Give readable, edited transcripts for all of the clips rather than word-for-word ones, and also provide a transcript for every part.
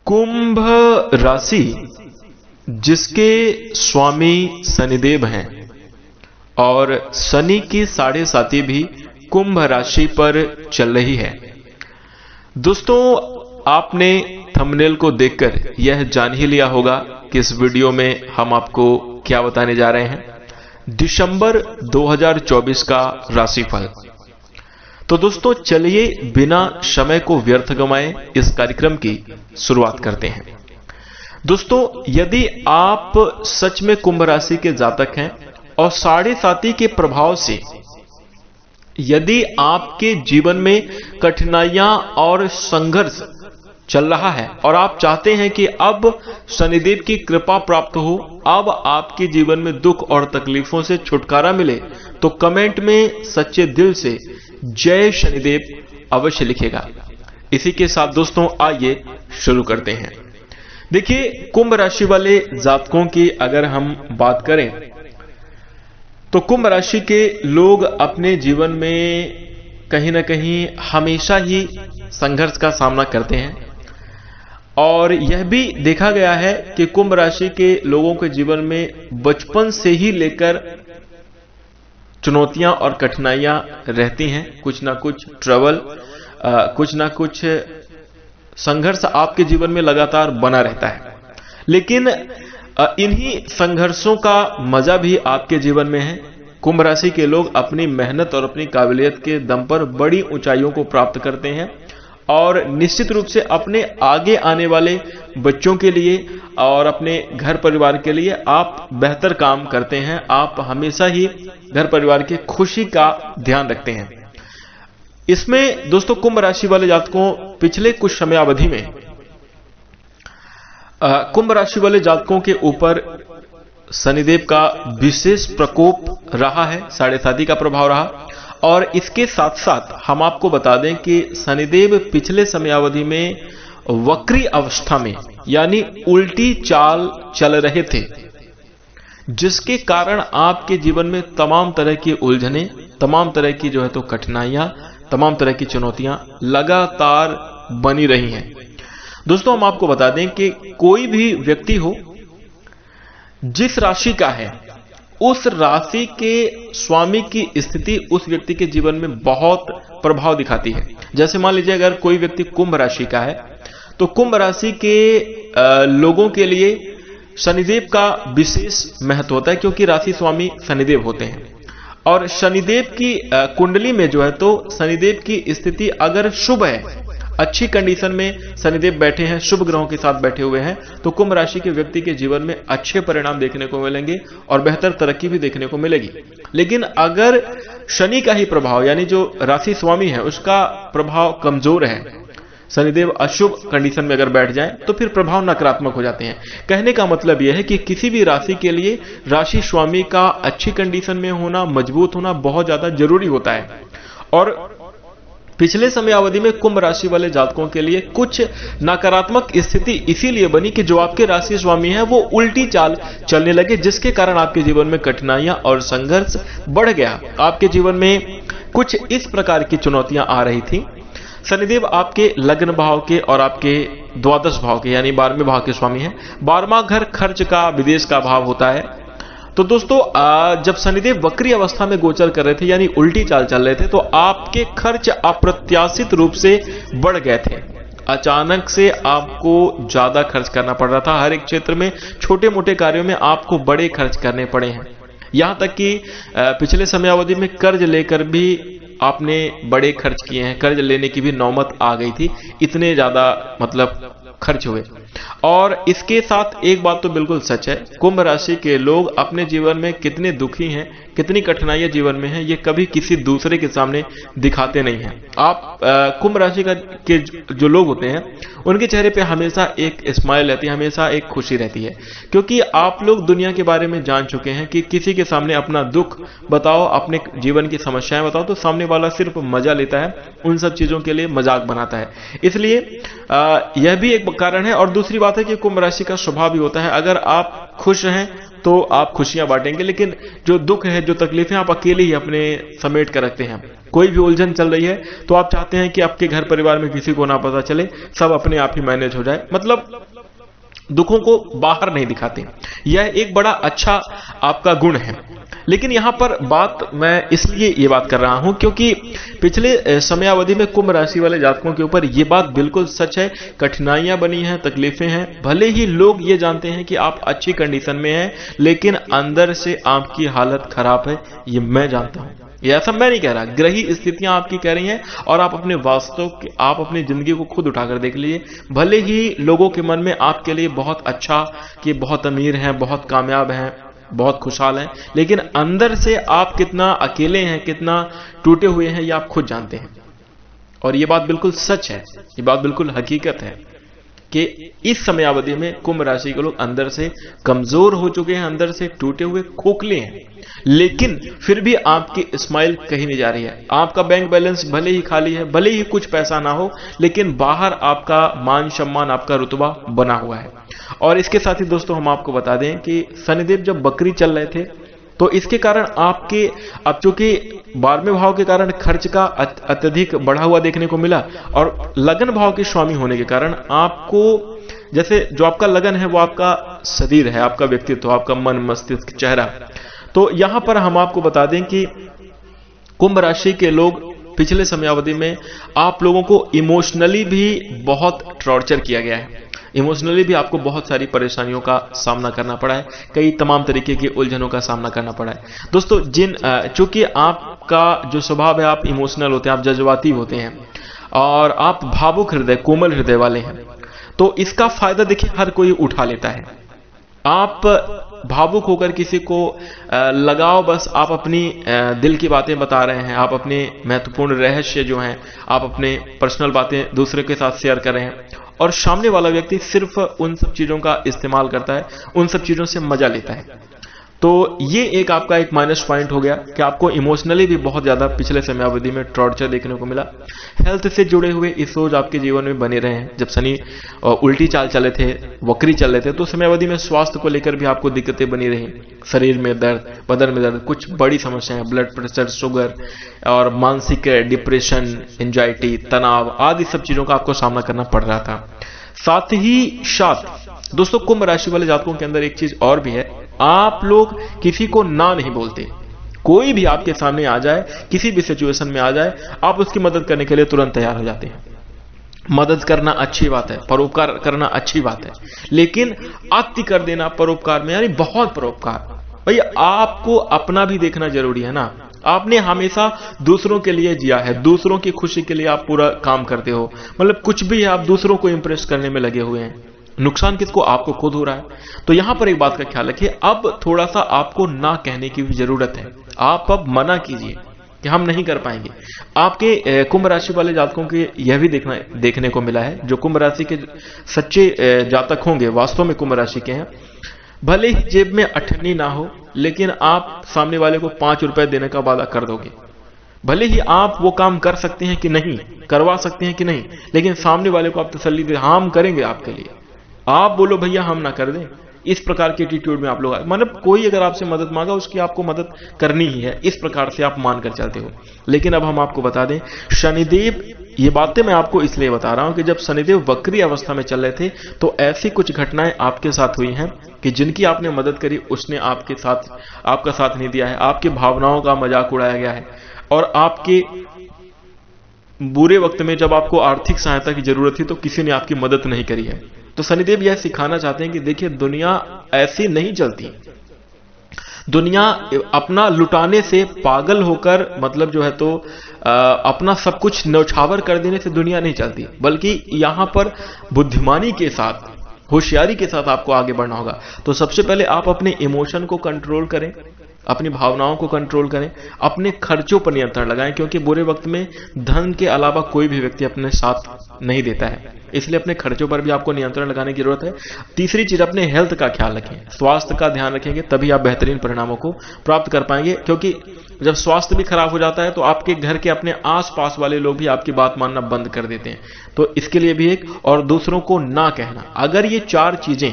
कुंभ राशि जिसके स्वामी शनिदेव हैं और शनि की 7.5 भी कुंभ राशि पर चल रही है। दोस्तों, आपने थंबनेल को देखकर यह जान ही लिया होगा कि इस वीडियो में हम आपको क्या बताने जा रहे हैं। दिसंबर 2024 का राशिफल। तो दोस्तों, चलिए बिना समय को व्यर्थ गंवाए इस कार्यक्रम की शुरुआत करते हैं। दोस्तों, यदि आप सच में कुंभ राशि के जातक हैं और 7.5 के प्रभाव से यदि आपके जीवन में कठिनाइयां और संघर्ष चल रहा है और आप चाहते हैं कि अब शनिदेव की कृपा प्राप्त हो, अब आपके जीवन में दुख और तकलीफों से छुटकारा मिले, तो कमेंट में सच्चे दिल से जय शनिदेव अवश्य लिखेगा। इसी के साथ दोस्तों, आइए शुरू करते हैं। देखिए, कुंभ राशि वाले जातकों की अगर हम बात करें तो कुंभ राशि के लोग अपने जीवन में कहीं ना कहीं हमेशा ही संघर्ष का सामना करते हैं और यह भी देखा गया है कि कुंभ राशि के लोगों के जीवन में बचपन से ही लेकर चुनौतियां और कठिनाइयां रहती हैं। कुछ ना कुछ ट्रबल, कुछ ना कुछ संघर्ष आपके जीवन में लगातार बना रहता है। लेकिन इन्हीं संघर्षों का मजा भी आपके जीवन में है। कुंभ राशि के लोग अपनी मेहनत और अपनी काबिलियत के दम पर बड़ी ऊंचाइयों को प्राप्त करते हैं और निश्चित रूप से अपने आगे आने वाले बच्चों के लिए और अपने घर परिवार के लिए आप बेहतर काम करते हैं। आप हमेशा ही घर परिवार की खुशी का ध्यान रखते हैं। इसमें दोस्तों, कुंभ राशि वाले जातकों पिछले कुछ समय अवधि में कुंभ राशि वाले जातकों के ऊपर शनिदेव का विशेष प्रकोप रहा है, 7.5 का प्रभाव रहा। और इसके साथ साथ हम आपको बता दें कि शनिदेव पिछले समयावधि में वक्री अवस्था में यानी उल्टी चाल चल रहे थे, जिसके कारण आपके जीवन में तमाम तरह की उलझने, तमाम तरह की जो है तो कठिनाइयां, तमाम तरह की चुनौतियां लगातार बनी रही हैं। दोस्तों, हम आपको बता दें कि कोई भी व्यक्ति हो जिस राशि का है, उस राशि के स्वामी की स्थिति उस व्यक्ति के जीवन में बहुत प्रभाव दिखाती है। जैसे मान लीजिए अगर कोई व्यक्ति कुंभ राशि का है तो कुंभ राशि के लोगों के लिए शनिदेव का विशेष महत्व होता है, क्योंकि राशि स्वामी शनिदेव होते हैं। और शनिदेव की कुंडली में जो है तो शनिदेव की स्थिति अगर शुभ है, अच्छी कंडीशन में शनिदेव बैठे हैं, शुभ ग्रहों के साथ बैठे हुए हैं, तो कुंभ राशि के व्यक्ति के जीवन में अच्छे परिणाम देखने को मिलेंगे और बेहतर तरक्की भी देखने को मिलेगी। लेकिन अगर शनि का ही प्रभाव यानी जो राशि स्वामी है उसका प्रभाव कमजोर है, शनिदेव अशुभ कंडीशन में अगर बैठ जाए तो फिर प्रभाव नकारात्मक हो जाते हैं। कहने का मतलब यह है कि किसी भी राशि के लिए राशि स्वामी का अच्छी कंडीशन में होना, मजबूत होना बहुत ज्यादा जरूरी होता है। और पिछले समय अवधि में कुंभ राशि वाले जातकों के लिए कुछ नकारात्मक स्थिति इसीलिए बनी कि जो आपके राशि स्वामी है वो उल्टी चाल चलने लगे, जिसके कारण आपके जीवन में कठिनाइयां और संघर्ष बढ़ गया। आपके जीवन में कुछ इस प्रकार की चुनौतियां आ रही थी। शनिदेव आपके लग्न भाव के और आपके द्वादश भाव के यानी 12वें भाव के स्वामी हैं। 12वां घर खर्च का, विदेश का भाव होता है। तो दोस्तों, जब शनिदेव वक्री अवस्था में गोचर कर रहे थे यानी उल्टी चाल चल रहे थे, तो आपके खर्च अप्रत्याशित रूप से बढ़ गए थे। अचानक से आपको ज्यादा खर्च करना पड़ रहा था। हर एक क्षेत्र में छोटे मोटे कार्यों में आपको बड़े खर्च करने पड़े हैं। यहां तक कि पिछले समय अवधि में कर्ज लेकर भी आपने बड़े खर्च किए हैं। कर्ज लेने की भी नौबत आ गई थी, इतने ज्यादा मतलब खर्च हुए। और इसके साथ एक बात तो बिल्कुल सच है, कुंभ राशि के लोग अपने जीवन में कितने दुखी हैं, कितनी कठिनाइयां जीवन में हैं, ये कभी किसी दूसरे के सामने दिखाते नहीं हैं। आप कुंभ राशि के जो लोग होते हैं उनके चेहरे पे हमेशा एक स्माइल रहती है, हमेशा एक खुशी रहती है, क्योंकि आप लोग दुनिया के बारे में जान चुके हैं कि किसी के सामने अपना दुख बताओ, अपने जीवन की समस्याएं बताओ तो सामने वाला सिर्फ मजा लेता है, उन सब चीजों के लिए मजाक बनाता है। इसलिए यह भी एक कारण है। और दूसरी बात है कि कुंभ राशि का स्वभाव भी होता है, अगर आप खुश हैं तो आप खुशियां बांटेंगे, लेकिन जो दुख है, जो तकलीफें, आप अकेले ही अपने समेट कर रखते हैं। कोई भी उलझन चल रही है तो आप चाहते हैं कि आपके घर परिवार में किसी को ना पता चले, सब अपने आप ही मैनेज हो जाए, मतलब दुखों को बाहर नहीं दिखाते। यह एक बड़ा अच्छा आपका गुण है। लेकिन यहां पर बात मैं इसलिए ये बात कर रहा हूं क्योंकि पिछले समयावधि में कुंभ राशि वाले जातकों के ऊपर ये बात बिल्कुल सच है, कठिनाइयां बनी हैं, तकलीफें हैं। भले ही लोग ये जानते हैं कि आप अच्छी कंडीशन में हैं, लेकिन अंदर से आपकी हालत खराब है, ये मैं जानता हूं। ये ऐसा मैं नहीं कह रहा, ग्रही स्थितियां आपकी कह रही हैं, और आप अपने वास्तव आप अपनी जिंदगी को खुद उठाकर देख लीजिए। भले ही लोगों के मन में आपके लिए बहुत अच्छा, कि बहुत अमीर हैं, बहुत कामयाब हैं, बहुत खुशहाल हैं, लेकिन अंदर से आप कितना अकेले हैं, कितना टूटे हुए हैं, ये आप खुद जानते हैं। और ये बात बिल्कुल सच है, ये बात बिल्कुल हकीकत है कि इस समयावधि में कुंभ राशि के लोग अंदर से कमजोर हो चुके हैं, अंदर से टूटे हुए, खोखले हैं। लेकिन फिर भी आपकी स्माइल कहीं नहीं जा रही है। आपका बैंक बैलेंस भले ही खाली है, भले ही कुछ पैसा ना हो, लेकिन बाहर आपका मान सम्मान, आपका रुतबा बना हुआ है। और इसके साथ ही दोस्तों हम आपको बता दें कि शनिदेव जब बकरी चल रहे थे, तो इसके कारण आपके, अब चूंकि 12वें भाव के कारण खर्च का अत्यधिक बढ़ा हुआ देखने को मिला, और लगन भाव के स्वामी होने के कारण आपको, जैसे जो आपका लगन है वो आपका शरीर है, आपका व्यक्तित्व, आपका मन, मस्तिष्क, चेहरा। तो यहां पर हम आपको बता दें कि कुंभ राशि के लोग पिछले समयावधि में आप लोगों को इमोशनली भी बहुत टॉर्चर किया गया है। इमोशनली भी आपको बहुत सारी परेशानियों का सामना करना पड़ा है, कई तमाम तरीके की उलझनों का सामना करना पड़ा है। दोस्तों, चूंकि आपका जो स्वभाव है, आप इमोशनल होते हैं, आप जज्बाती होते हैं, और आप भावुक हृदय, कोमल हृदय वाले हैं, तो इसका फायदा देखिए हर कोई उठा लेता है। आप भावुक होकर किसी को लगाओ, बस आप अपनी दिल की बातें बता रहे हैं, आप अपने महत्वपूर्ण रहस्य जो हैं, आप अपने पर्सनल बातें दूसरे के साथ शेयर कर रहे हैं, और सामने वाला व्यक्ति सिर्फ उन सब चीजों का इस्तेमाल करता है, उन सब चीजों से मजा लेता है। तो ये एक आपका एक माइनस पॉइंट हो गया कि आपको इमोशनली भी बहुत ज्यादा पिछले समयावधि में टॉर्चर देखने को मिला। हेल्थ से जुड़े हुए इश्यूज आपके जीवन में बने रहे हैं। जब शनि उल्टी चाल चले थे, वक्री चल रहे थे, तो समयावधि में स्वास्थ्य को लेकर भी आपको दिक्कतें बनी रही। शरीर में दर्द, बदन में दर्द, कुछ बड़ी समस्याएं, ब्लड प्रेशर, शुगर, और मानसिक डिप्रेशन, एंजाइटी, तनाव आदि सब चीजों का आपको सामना करना पड़ रहा था। साथ ही साथ दोस्तों, कुंभ राशि वाले जातकों के अंदर एक चीज और भी है, आप लोग किसी को ना नहीं बोलते। कोई भी आपके सामने आ जाए, किसी भी सिचुएशन में आ जाए, आप उसकी मदद करने के लिए तुरंत तैयार हो जाते हैं। मदद करना अच्छी बात है, परोपकार करना अच्छी बात है, लेकिन अति कर देना परोपकार में, यानी बहुत परोपकार, भाई आपको अपना भी देखना जरूरी है ना। आपने हमेशा दूसरों के लिए जिया है, दूसरों की खुशी के लिए आप पूरा काम करते हो, मतलब कुछ भी आप दूसरों को इंप्रेस करने में लगे हुए हैं। नुकसान किसको? आपको खुद हो रहा है। तो यहां पर एक बात का ख्याल रखिए, अब थोड़ा सा आपको ना कहने की भी जरूरत है। आप अब मना कीजिए कि हम नहीं कर पाएंगे। आपके कुंभ राशि वाले जातकों के यह भी देखने को मिला है, जो कुंभ राशि के सच्चे जातक होंगे, वास्तव में कुंभ राशि के हैं, भले ही जेब में अठन्नी ना हो, लेकिन आप सामने वाले को 5 रुपए देने का वादा कर दोगे। भले ही आप वो काम कर सकते हैं कि नहीं, करवा सकते हैं कि नहीं, लेकिन सामने वाले को आप तसल्ली दे, हाँ हम करेंगे आपके लिए। आप बोलो भैया हम ना कर दें, इस प्रकार के एटीट्यूड में आप लोग, मतलब कोई अगर आपसे मदद मांगा उसकी आपको मदद करनी ही है, इस प्रकार से आप मानकर चलते हो। लेकिन अब हम आपको बता दें, शनिदेव, ये बातें मैं आपको इसलिए बता रहा हूं कि जब शनिदेव वक्री अवस्था में चल रहे थे, तो ऐसी कुछ घटनाएं आपके साथ हुई हैं कि जिनकी आपने मदद करी, उसने आपके साथ, आपका साथ नहीं दिया है, आपकी भावनाओं का मजाक उड़ाया गया है, और आपके बुरे वक्त में जब आपको आर्थिक सहायता की जरूरत थी तो किसी ने आपकी मदद नहीं करी है। तो शनिदेव यह सिखाना चाहते हैं कि देखिए, दुनिया ऐसी नहीं चलती। दुनिया अपना लुटाने से, पागल होकर, मतलब जो है तो अपना सब कुछ न्यौछावर कर देने से दुनिया नहीं चलती, बल्कि यहां पर बुद्धिमानी के साथ, होशियारी के साथ आपको आगे बढ़ना होगा। तो सबसे पहले आप अपने इमोशन को कंट्रोल करें, अपनी भावनाओं को कंट्रोल करें, अपने खर्चों पर नियंत्रण लगाएं, क्योंकि बुरे वक्त में धन के अलावा कोई भी व्यक्ति अपने साथ नहीं देता है, इसलिए अपने खर्चों पर भी आपको नियंत्रण लगाने की जरूरत है। तीसरी चीज, अपने हेल्थ का ख्याल रखें, स्वास्थ्य का ध्यान रखेंगे, तभी आप बेहतरीन परिणामों को प्राप्त कर पाएंगे। क्योंकि जब स्वास्थ्य भी खराब हो जाता है तो आपके घर के, अपने आसपास वाले लोग भी आपकी बात मानना बंद कर देते हैं। तो इसके लिए भी एक, और दूसरों को ना कहना, अगर ये 4 चीजें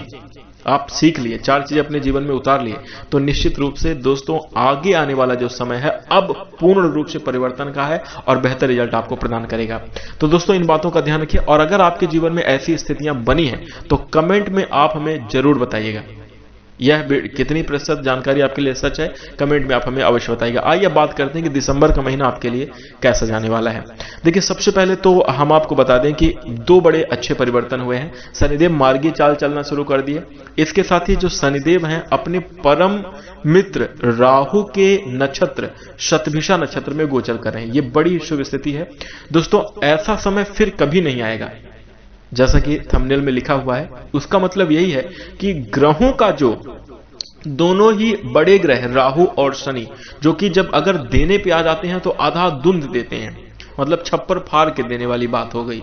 आप सीख लिए, 4 चीजें अपने जीवन में उतार लिए, तो निश्चित रूप से दोस्तों आगे आने वाला जो समय है अब पूर्ण रूप से परिवर्तन का है और बेहतर रिजल्ट आपको प्रदान करेगा। तो दोस्तों इन बातों का ध्यान रखिए, और अगर आपके जीवन में ऐसी स्थितियां बनी हैं तो कमेंट में आप हमें जरूर बताइएगा। यह कितनी प्रतिशत जानकारी आपके लिए सच है, कमेंट में आप हमें अवश्य बताइएगा। आइए बात करते हैं कि दिसंबर का महीना आपके लिए कैसा जाने वाला है। देखिए सबसे पहले तो हम आपको बता दें कि 2 बड़े अच्छे परिवर्तन हुए हैं। शनिदेव मार्गी चाल चलना शुरू कर दिए। इसके साथ ही जो शनिदेव हैं अपने परम मित्र राहु के नक्षत्र शतभिषा नक्षत्र में गोचर कर रहे हैं। ये बड़ी शुभ स्थिति है दोस्तों। ऐसा समय फिर कभी नहीं आएगा, जैसा कि थंबनेल में लिखा हुआ है। उसका मतलब यही है कि ग्रहों का जो दोनों ही बड़े ग्रह राहु और शनि, जो कि जब अगर देने पे आ जाते हैं तो आधा धुंध देते हैं, मतलब छप्पर फाड़ के देने वाली बात हो गई।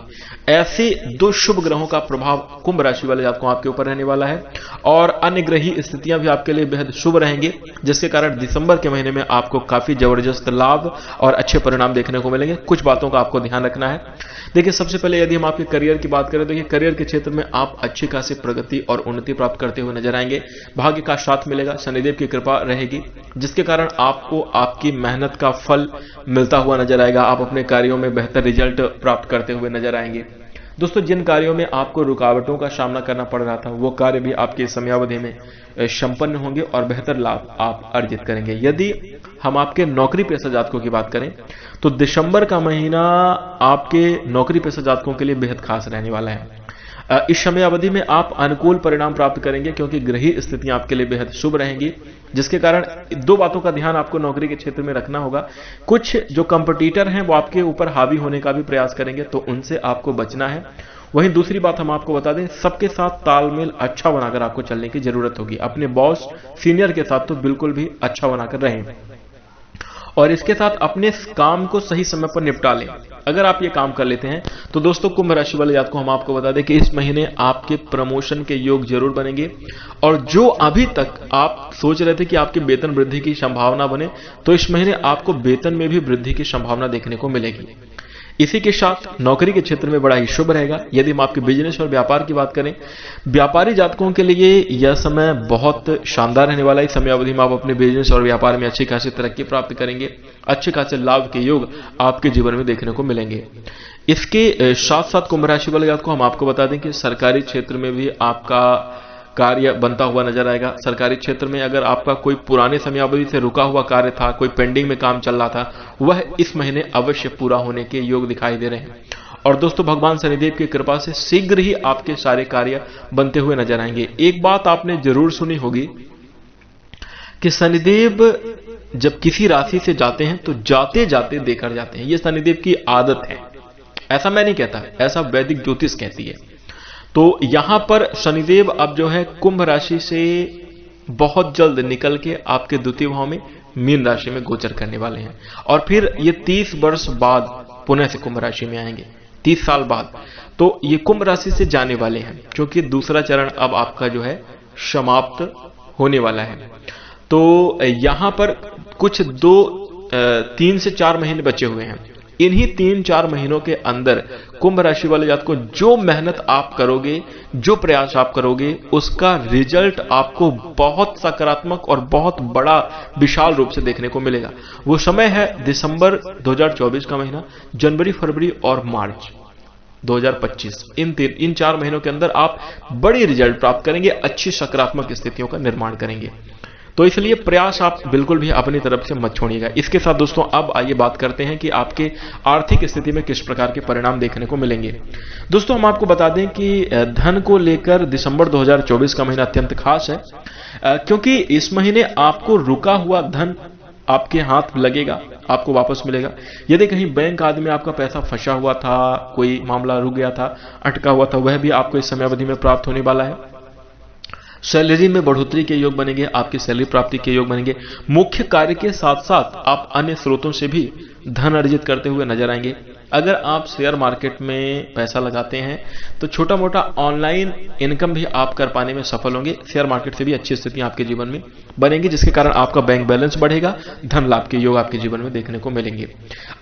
ऐसे 2 शुभ ग्रहों का प्रभाव कुंभ राशि वाले जातकों आपके ऊपर रहने वाला है, और अन्य ग्रही स्थितियां भी आपके लिए बेहद शुभ रहेंगे, जिसके कारण दिसंबर के महीने में आपको काफी जबरदस्त लाभ और अच्छे परिणाम देखने को मिलेंगे। कुछ बातों का आपको ध्यान रखना है। देखिए सबसे पहले यदि हम आपके करियर की बात करें, देखिए करियर के क्षेत्र में आप अच्छी खासी प्रगति और उन्नति प्राप्त करते हुए नजर आएंगे। भाग्य का साथ मिलेगा, शनिदेव की कृपा रहेगी, जिसके कारण आपको आपकी मेहनत का फल मिलता हुआ नजर आएगा। आप अपने कार्यों में बेहतर रिजल्ट प्राप्त करते हुए नजर आएंगे। दोस्तों जिन कार्यों में आपको रुकावटों का सामना करना पड़ रहा था, वो कार्य भी आपकी समयावधि में संपन्न होंगे और बेहतर लाभ आप अर्जित करेंगे। यदि हम आपके नौकरी पेशा जातकों की बात करें तो दिसंबर का महीना आपके नौकरी पेशा जातकों के लिए बेहद खास रहने वाला है। इस समय अवधि में आप अनुकूल परिणाम प्राप्त करेंगे, क्योंकि ग्रही स्थितियां आपके लिए बेहद शुभ रहेंगी, जिसके कारण 2 बातों का ध्यान आपको नौकरी के क्षेत्र में रखना होगा। कुछ जो कंपटीटर हैं वो आपके ऊपर हावी होने का भी प्रयास करेंगे, तो उनसे आपको बचना है। वहीं दूसरी बात हम आपको बता दें, सबके साथ तालमेल अच्छा बनाकर आपको चलने की जरूरत होगी। अपने बॉस सीनियर के साथ तो बिल्कुल भी अच्छा बनाकर रहें, और इसके साथ अपने काम को सही समय पर निपटा लें। अगर आप ये काम कर लेते हैं तो दोस्तों कुंभ राशि वाले जातकों को हम आपको बता दें कि इस महीने आपके प्रमोशन के योग जरूर बनेंगे, और जो अभी तक आप सोच रहे थे कि आपके वेतन वृद्धि की संभावना बने, तो इस महीने आपको वेतन में भी वृद्धि की संभावना देखने को मिलेगी। इसी के साथ नौकरी के क्षेत्र में बड़ा ही शुभ रहेगा। यदि हम आपके बिजनेस और व्यापार की बात करें, व्यापारी जातकों के लिए यह समय बहुत शानदार रहने वाला है। इस समय अवधि में आप अपने बिजनेस और व्यापार में अच्छी खासी तरक्की प्राप्त करेंगे। अच्छे खासे लाभ के योग आपके जीवन में देखने को मिलेंगे। इसके साथ साथ कुंभ राशि वाले जातकों को हम आपको बता दें कि सरकारी क्षेत्र में भी आपका कार्य बनता हुआ नजर आएगा। सरकारी क्षेत्र में अगर आपका कोई पुराने समयावधि से रुका हुआ कार्य था, कोई पेंडिंग में काम चल रहा था, वह इस महीने अवश्य पूरा होने के योग दिखाई दे रहे हैं। और दोस्तों भगवान शनिदेव की कृपा से शीघ्र ही आपके सारे कार्य बनते हुए नजर आएंगे। एक बात आपने जरूर सुनी होगी कि शनिदेव जब किसी राशि से जाते हैं तो जाते जाते देकर जाते हैं। यह शनिदेव की आदत है, ऐसा मैं नहीं कहता, ऐसा वैदिक ज्योतिष कहती है। तो यहां पर शनिदेव अब जो है कुंभ राशि से बहुत जल्द निकल के आपके द्वितीय भाव में मीन राशि में गोचर करने वाले हैं, और फिर ये 30 वर्ष बाद पुनः से कुंभ राशि में आएंगे, 30 साल बाद। तो ये कुंभ राशि से जाने वाले हैं, क्योंकि दूसरा चरण अब आपका जो है समाप्त होने वाला है। तो यहां पर कुछ 3 से 4 महीने बचे हुए हैं। इन्हीं 3-4 महीनों के अंदर कुंभ राशि वाले जातकों जो मेहनत आप करोगे, जो प्रयास आप करोगे, उसका रिजल्ट आपको बहुत सकारात्मक और बहुत बड़ा विशाल रूप से देखने को मिलेगा। वो समय है दिसंबर 2024 का महीना, जनवरी, फरवरी और मार्च 2025। इन 4 महीनों के अंदर आप बड़े रिजल्ट प्राप्त करेंगे, अच्छी सकारात्मक स्थितियों का निर्माण करेंगे। तो इसलिए प्रयास आप बिल्कुल भी अपनी तरफ से मत छोड़िएगा। इसके साथ दोस्तों अब आइए बात करते हैं कि आपके आर्थिक स्थिति में किस प्रकार के परिणाम देखने को मिलेंगे। दोस्तों हम आपको बता दें कि धन को लेकर दिसंबर 2024 का महीना अत्यंत खास है, क्योंकि इस महीने आपको रुका हुआ धन आपके हाथ लगेगा, आपको वापस मिलेगा। यदि कहीं बैंक आदि में आपका पैसा फंसा हुआ था, कोई मामला रुक गया था, अटका हुआ था, वह भी आपको इस समय अवधि में प्राप्त होने वाला है। सैलरी में बढ़ोतरी के योग बनेंगे, आपकी सैलरी प्राप्ति के योग बनेंगे। मुख्य कार्य के साथ साथ आप अन्य स्रोतों से भी धन अर्जित करते हुए नजर आएंगे। अगर आप शेयर मार्केट में पैसा लगाते हैं तो छोटा मोटा ऑनलाइन इनकम भी आप कर पाने में सफल होंगे। शेयर मार्केट से भी अच्छी स्थिति आपके जीवन में बनेंगी, जिसके कारण आपका बैंक बैलेंस बढ़ेगा, धन लाभ के योग आपके जीवन में देखने को मिलेंगे।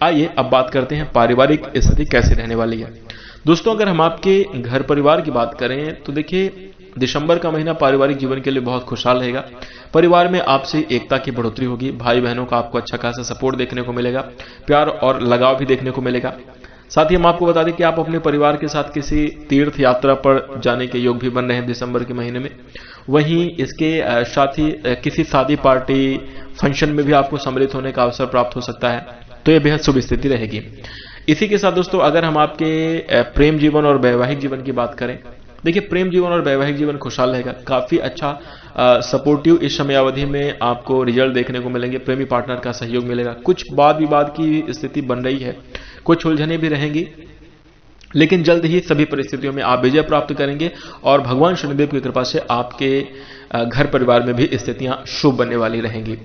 आइए अब बात करते हैं पारिवारिक स्थिति कैसे रहने वाली है। दोस्तों अगर हम आपके घर परिवार की बात करें तो देखिए दिसंबर का महीना पारिवारिक जीवन के लिए बहुत खुशहाल रहेगा। परिवार में आपसी एकता की बढ़ोतरी होगी। भाई बहनों का आपको अच्छा खासा सपोर्ट देखने को मिलेगा। प्यार और लगाव भी देखने को मिलेगा। साथ ही हम आपको बता दें कि आप अपने परिवार के साथ किसी तीर्थ यात्रा पर जाने के योग भी बन रहे हैं दिसंबर के महीने में। वहीं इसके साथ ही किसी शादी पार्टी फंक्शन में भी आपको सम्मिलित होने का अवसर प्राप्त हो सकता है। तो यह बेहद शुभ स्थिति रहेगी। इसी के साथ दोस्तों अगर हम आपके प्रेम जीवन और वैवाहिक जीवन की बात करें, देखिए प्रेम जीवन और वैवाहिक जीवन खुशहाल रहेगा। काफी अच्छा सपोर्टिव इस समयावधि में आपको रिजल्ट देखने को मिलेंगे। प्रेमी पार्टनर का सहयोग मिलेगा। कुछ वाद विवाद की स्थिति बन रही है, कुछ उलझने भी रहेंगी, लेकिन जल्द ही सभी परिस्थितियों में आप विजय प्राप्त करेंगे और भगवान शनिदेव की कृपा से आपके घर परिवार में भी स्थितियां शुभ बनने वाली रहेंगी।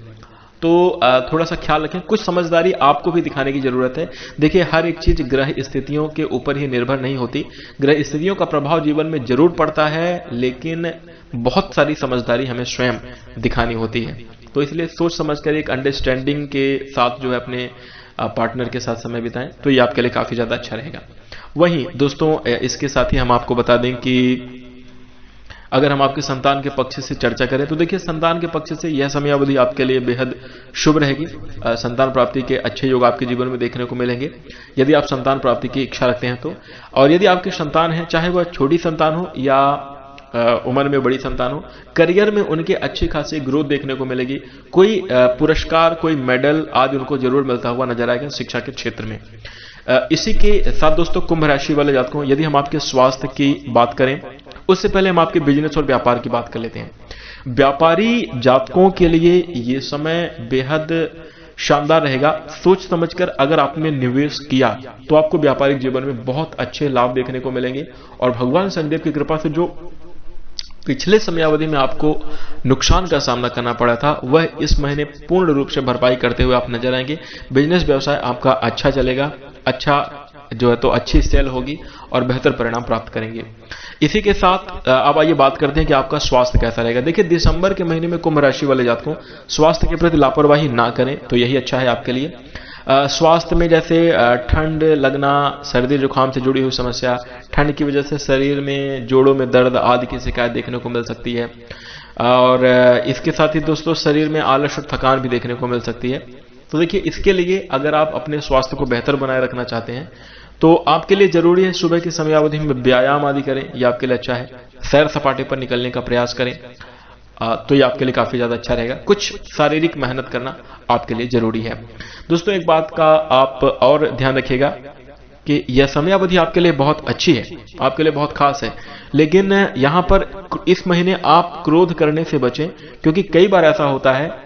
तो थोड़ा सा ख्याल रखें, कुछ समझदारी आपको भी दिखाने की जरूरत है। देखिए हर एक चीज ग्रह स्थितियों के ऊपर ही निर्भर नहीं होती। ग्रह स्थितियों का प्रभाव जीवन में जरूर पड़ता है, लेकिन बहुत सारी समझदारी हमें स्वयं दिखानी होती है। तो इसलिए सोच समझकर एक अंडरस्टैंडिंग के साथ जो है अपने पार्टनर के साथ समय बिताएं, तो ये आपके लिए काफी ज्यादा अच्छा रहेगा। वहीं दोस्तों इसके साथ ही हम आपको बता दें कि अगर हम आपके संतान के पक्ष से चर्चा करें तो देखिए संतान के पक्ष से यह समयावधि आपके लिए बेहद शुभ रहेगी। संतान प्राप्ति के अच्छे योग आपके जीवन में देखने को मिलेंगे यदि आप संतान प्राप्ति की इच्छा रखते हैं तो। और यदि आपके संतान हैं, चाहे वह छोटी संतान हो या उम्र में बड़ी संतान हो, करियर में उनके अच्छी खासी ग्रोथ देखने को मिलेगी। कोई पुरस्कार, कोई मेडल आज उनको जरूर मिलता हुआ नजर आएगा शिक्षा के क्षेत्र में। इसी के साथ दोस्तों कुंभ राशि वाले जातकों, यदि हम आपके स्वास्थ्य की बात करें उससे पहले हम आपके बिजनेस और व्यापार की बात कर लेते हैं। व्यापारी जातकों के लिए ये समय बेहद शानदार रहेगा। सोच समझकर अगर आपने निवेश किया तो आपको व्यापारिक जीवन में बहुत अच्छे लाभ देखने को मिलेंगे और भगवान शनिदेव की कृपा से जो पिछले समयावधि में आपको नुकसान का सामना करना पड़ा था वह इस महीने पूर्ण रूप से भरपाई करते हुए आप नजर आएंगे। बिजनेस व्यवसाय आपका अच्छा चलेगा, अच्छा जो है तो अच्छी सेल होगी और बेहतर परिणाम प्राप्त करेंगे। इसी के साथ अब आइए बात करते हैं कि आपका स्वास्थ्य कैसा रहेगा। देखिए दिसंबर के महीने में कुंभ राशि वाले जातकों स्वास्थ्य के प्रति लापरवाही ना करें तो यही अच्छा है आपके लिए। स्वास्थ्य में जैसे ठंड लगना, सर्दी जुकाम से जुड़ी हुई समस्या, ठंड की वजह से शरीर में जोड़ों में दर्द आदि की शिकायत देखने को मिल सकती है। और इसके साथ ही दोस्तों शरीर में आलस और थकान भी देखने को मिल सकती है। तो देखिए इसके लिए अगर आप अपने स्वास्थ्य को बेहतर बनाए रखना चाहते हैं तो आपके लिए जरूरी है सुबह की समयावधि में व्यायाम आदि करें, यह आपके लिए अच्छा है। सैर सपाटे पर निकलने का प्रयास करें तो ये आपके लिए काफी ज्यादा अच्छा रहेगा। कुछ शारीरिक मेहनत करना आपके लिए जरूरी है। दोस्तों एक बात का आप और ध्यान रखिएगा कि यह समयावधि आपके लिए बहुत अच्छी है, आपके लिए बहुत खास है, लेकिन यहां पर इस महीने आप क्रोध करने से बचें, क्योंकि कई बार ऐसा होता है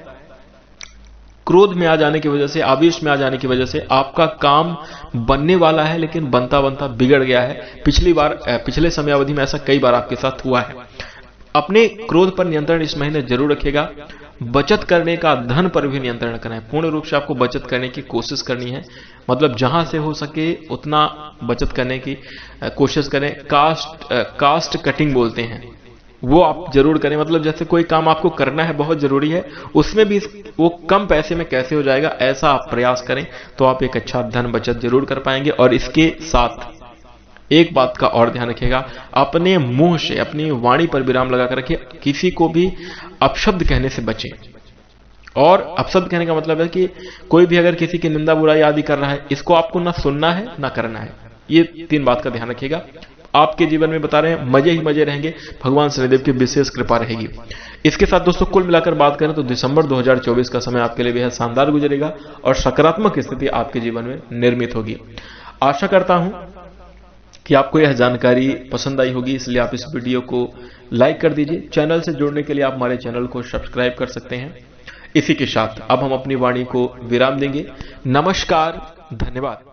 क्रोध में आ जाने की वजह से, आवेश में आ जाने की वजह से आपका काम बनने वाला है लेकिन बनता बनता बिगड़ गया है। पिछले समयावधि में ऐसा कई बार आपके साथ हुआ है। अपने क्रोध पर नियंत्रण इस महीने जरूर रखिएगा। बचत करने का, धन पर भी नियंत्रण रखना है। पूर्ण रूप से आपको बचत करने की कोशिश करनी है, मतलब जहां से हो सके उतना बचत करने की कोशिश करें। कास्ट कटिंग बोलते हैं, वो आप जरूर करें। मतलब जैसे कोई काम आपको करना है, बहुत जरूरी है, उसमें भी वो कम पैसे में कैसे हो जाएगा ऐसा आप प्रयास करें तो आप एक अच्छा धन बचत जरूर कर पाएंगे। और इसके साथ एक बात का और ध्यान रखिएगा, अपने मुंह से, अपनी वाणी पर विराम लगा कर रखिए। किसी को भी अपशब्द कहने से बचें। और अपशब्द कहने का मतलब है कि कोई भी अगर किसी की निंदा बुराई आदि कर रहा है, इसको आपको ना सुनना है ना करना है। ये 3 बात का ध्यान रखिएगा। आपके जीवन में बता रहे हैं मजे ही मजे रहेंगे, भगवान शनिदेव की विशेष कृपा रहेगी। इसके साथ दोस्तों कुल मिलाकर बात करें तो दिसंबर 2024 का समय आपके लिए बेहद शानदार गुजरेगा और सकारात्मक स्थिति आपके जीवन में निर्मित होगी। आशा करता हूं कि आपको यह जानकारी पसंद आई होगी, इसलिए आप इस वीडियो को लाइक कर दीजिए। चैनल से जुड़ने के लिए आप हमारे चैनल को सब्सक्राइब कर सकते हैं। इसी के साथ अब हम अपनी वाणी को विराम देंगे। नमस्कार, धन्यवाद।